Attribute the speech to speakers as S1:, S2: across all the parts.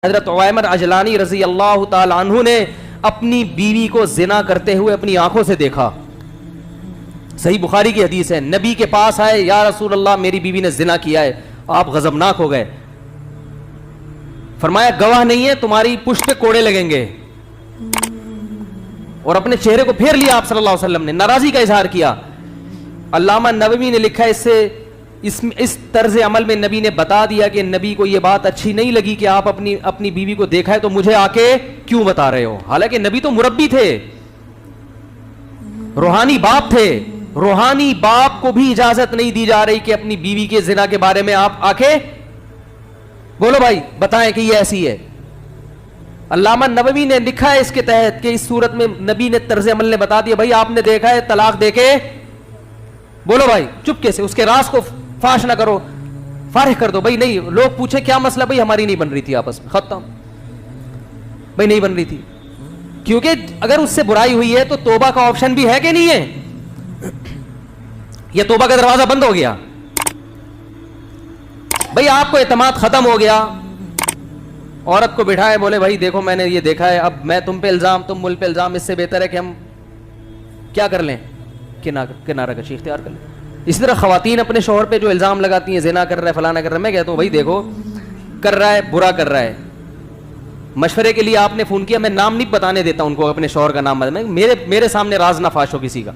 S1: حضرت عویمر اجلانی رضی اللہ تعالی عنہ نے اپنی بیوی کو زنا کرتے ہوئے اپنی آنکھوں سے دیکھا. صحیح بخاری کی حدیث ہے. نبی کے پاس آئے, یا رسول اللہ میری بیوی نے زنا کیا ہے. آپ غضبناک ہو گئے. فرمایا گواہ نہیں ہے, تمہاری پشت پہ کوڑے لگیں گے. اور اپنے چہرے کو پھیر لیا آپ صلی اللہ علیہ وسلم نے, ناراضی کا اظہار کیا. علامہ نووی نے لکھا اس طرز عمل میں نبی نے بتا دیا کہ نبی کو یہ بات اچھی نہیں لگی کہ آپ اپنی بیوی کو دیکھا ہے تو مجھے آ کے کیوں بتا رہے ہو. حالانکہ نبی تو مربی تھے, روحانی باپ تھے. روحانی باپ کو بھی اجازت نہیں دی جا رہی کہ اپنی بیوی کے زنا کے بارے میں آپ آ کے بولو بھائی, بتائیں کہ یہ ایسی ہے. علامہ نووی نے لکھا ہے اس کے تحت کہ اس صورت میں نبی نے طرز عمل نے بتا دیا, بھائی آپ نے دیکھا ہے, طلاق دے کے بولو بھائی چپکے سے, اس کے راز کو فاش نہ کرو, فارغ کر دو. بھائی نہیں, لوگ پوچھیں کیا مسئلہ, بھائی ہماری نہیں بن رہی تھی آپس میں, ختم. بھائی نہیں بن رہی تھی, کیونکہ اگر اس سے برائی ہوئی ہے تو توبہ کا آپشن بھی ہے کہ نہیں ہے. یہ توبہ کا دروازہ بند ہو گیا. بھائی آپ کو اعتماد ختم ہو گیا, عورت کو بٹھائے, بولے بھائی دیکھو میں نے یہ دیکھا ہے, اب میں تم پہ الزام, تم مل پہ الزام, اس سے بہتر ہے کہ ہم کیا کر لیں, کنارہ کشی اختیار کر لیں. اسی طرح خواتین اپنے شوہر پہ جو الزام لگاتی ہیں, زنا کر رہا ہے, فلانا کر رہا ہے, میں کہتا ہوں بھائی دیکھو کر رہا ہے, برا کر رہا ہے, مشورے کے لیے آپ نے فون کیا, میں نام نہیں بتانے دیتا ان کو, اپنے شوہر کا نام میرے سامنے راز نہ فاش ہو کسی کا.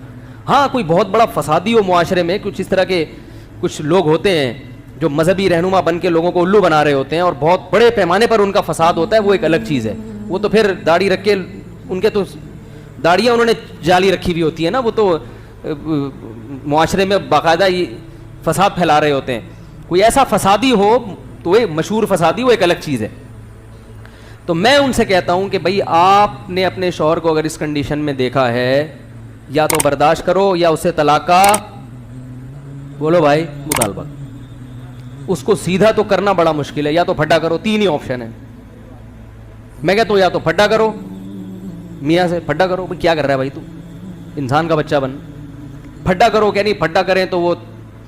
S1: ہاں کوئی بہت بڑا فسادی ہو معاشرے میں, کچھ اس طرح کے کچھ لوگ ہوتے ہیں جو مذہبی رہنما بن کے لوگوں کو الو بنا رہے ہوتے ہیں اور بہت بڑے پیمانے پر ان کا فساد ہوتا ہے, وہ ایک الگ چیز ہے. وہ تو پھر داڑھی رکھ کے, ان کے تو داڑیاں انہوں نے جالی رکھی ہوئی ہوتی ہے نا, وہ تو معاشرے میں باقاعدہ فساد پھیلا رہے ہوتے ہیں. کوئی ایسا فسادی ہو تو وہ مشہور فسادی, وہ ایک الگ چیز ہے. تو میں ان سے کہتا ہوں کہ بھائی آپ نے اپنے شوہر کو اگر اس کنڈیشن میں دیکھا ہے, یا تو برداشت کرو یا اسے طلاق کا بولو بھائی مطالبہ. اس کو سیدھا تو کرنا بڑا مشکل ہے, یا تو پھٹا کرو, 3 ہی آپشن ہے. میں کہتا ہوں یا تو پھٹا کرو, میاں سے پھٹا کرو, بھائی کیا کر رہا ہے بھائی تو, انسان کا بچہ بن, پھٹا کرو. کہ نہیں پھٹا کریں تو وہ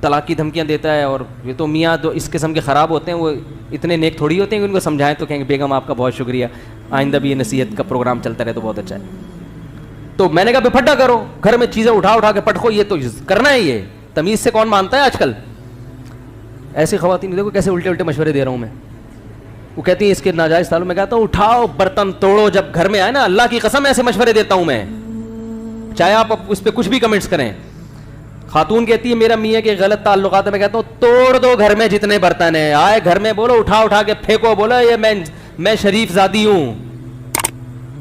S1: طلاق کی دھمکیاں دیتا ہے, اور یہ تو میاں تو اس قسم کے خراب ہوتے ہیں, وہ اتنے نیک تھوڑی ہوتے ہیں کہ ان کو سمجھائیں تو کہیں گے بیگم آپ کا بہت شکریہ, آئندہ بھی یہ نصیحت کا پروگرام چلتا رہے تو بہت اچھا ہے. تو میں نے کہا پھٹا کرو, گھر میں چیزیں اٹھا کے پٹکو, یہ تو کرنا ہے. یہ تمیز سے کون مانتا ہے آج کل. ایسی خواتین دیکھو کیسے الٹے مشورے دے رہا ہوں میں. وہ کہتی ہیں اس کے ناجائز تعلق, میں کہتا ہوں اٹھاؤ برتن توڑو. جب گھر میں آئے نا, اللہ کی قسم ایسے مشورے دیتا ہوں میں, چاہے آپ اس پہ کچھ بھی کمنٹس کریں. خاتون کہتی ہے میرا میاں کے غلط تعلقات ہے, میں کہتا ہوں توڑ دو گھر میں جتنے برتن ہیں, آئے گھر میں بولو اٹھا کے پھینکو, بولو یہ میں شریف زادی ہوں.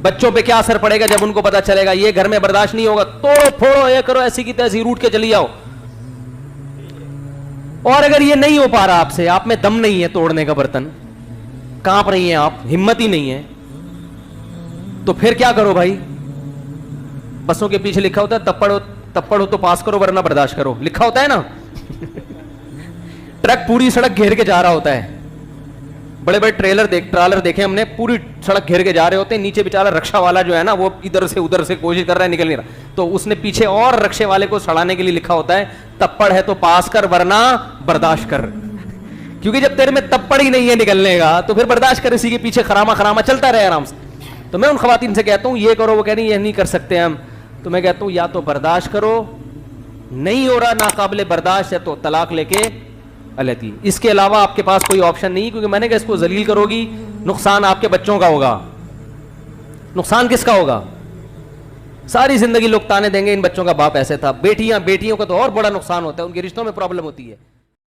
S1: بچوں پہ کیا اثر پڑے گا جب ان کو پتا چلے گا, یہ گھر میں برداشت نہیں ہوگا. توڑو پھوڑو, یہ کرو, ایسی کی تیسی روٹ کے چلی آؤ. اور اگر یہ نہیں ہو پا رہا آپ سے, آپ میں دم نہیں ہے توڑنے کا برتن, کانپ رہی ہیں آپ, ہمت ہی نہیں ہے, تو پھر کیا کرو بھائی. بسوں کے پیچھے لکھا ہوتا ہے تپڑ ہو تو پاس کرو ورنہ برداشت کرو, لکھا ہوتا ہے نا. ٹرک پوری سڑک گھیر کے جا رہا ہوتا ہے, بڑے بڑے ٹرالر دیکھے ہم نے, پوری سڑک گھیر کے جا رہے ہوتے ہیں. نیچے بیچارہ رکشا والا جو ہے نا, وہ ادھر سے کوشش کر رہا ہے, نکل نہیں رہا, تو اس نے پیچھے اور رکشے والے کو سڑانے کے لیے لکھا ہوتا ہے تپڑ ہے تو پاس کر ورنہ برداشت کر. کیونکہ جب تیرے میں تپڑ ہی نہیں ہے نکلنے کا تو پھر برداشت کر, اسی کے پیچھے خراما چلتا رہے آرام سے. تو میں ان خواتین سے کہتا ہوں یہ کرو, وہ کہہ رہی یہ نہیں کر سکتے ہم. تو میں کہتا ہوں یا تو برداشت کرو, نہیں ہو رہا, ناقابل برداشت ہے, تو طلاق لے کے علیحدگی. اس کے علاوہ آپ کے پاس کوئی آپشن نہیں, کیونکہ میں نے کہا اس کو ذلیل کرو گی, نقصان آپ کے بچوں کا ہوگا. نقصان کس کا ہوگا, ساری زندگی لوگ تانے دیں گے ان بچوں کا باپ ایسے تھا. بیٹیوں کا تو اور بڑا نقصان ہوتا ہے, ان کے رشتوں میں پرابلم ہوتی ہے.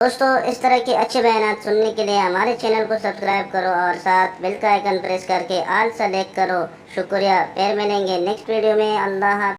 S2: دوستو اس طرح کے اچھے بیانات سننے کے لیے ہمارے چینل کو سبسکرائب کرو اور ساتھ بیل کا آئیکن پریس کر کے آل سلیکٹ کرو. شکریہ. پھر ملیں گے نیکسٹ ویڈیو میں. اللہ حافظ.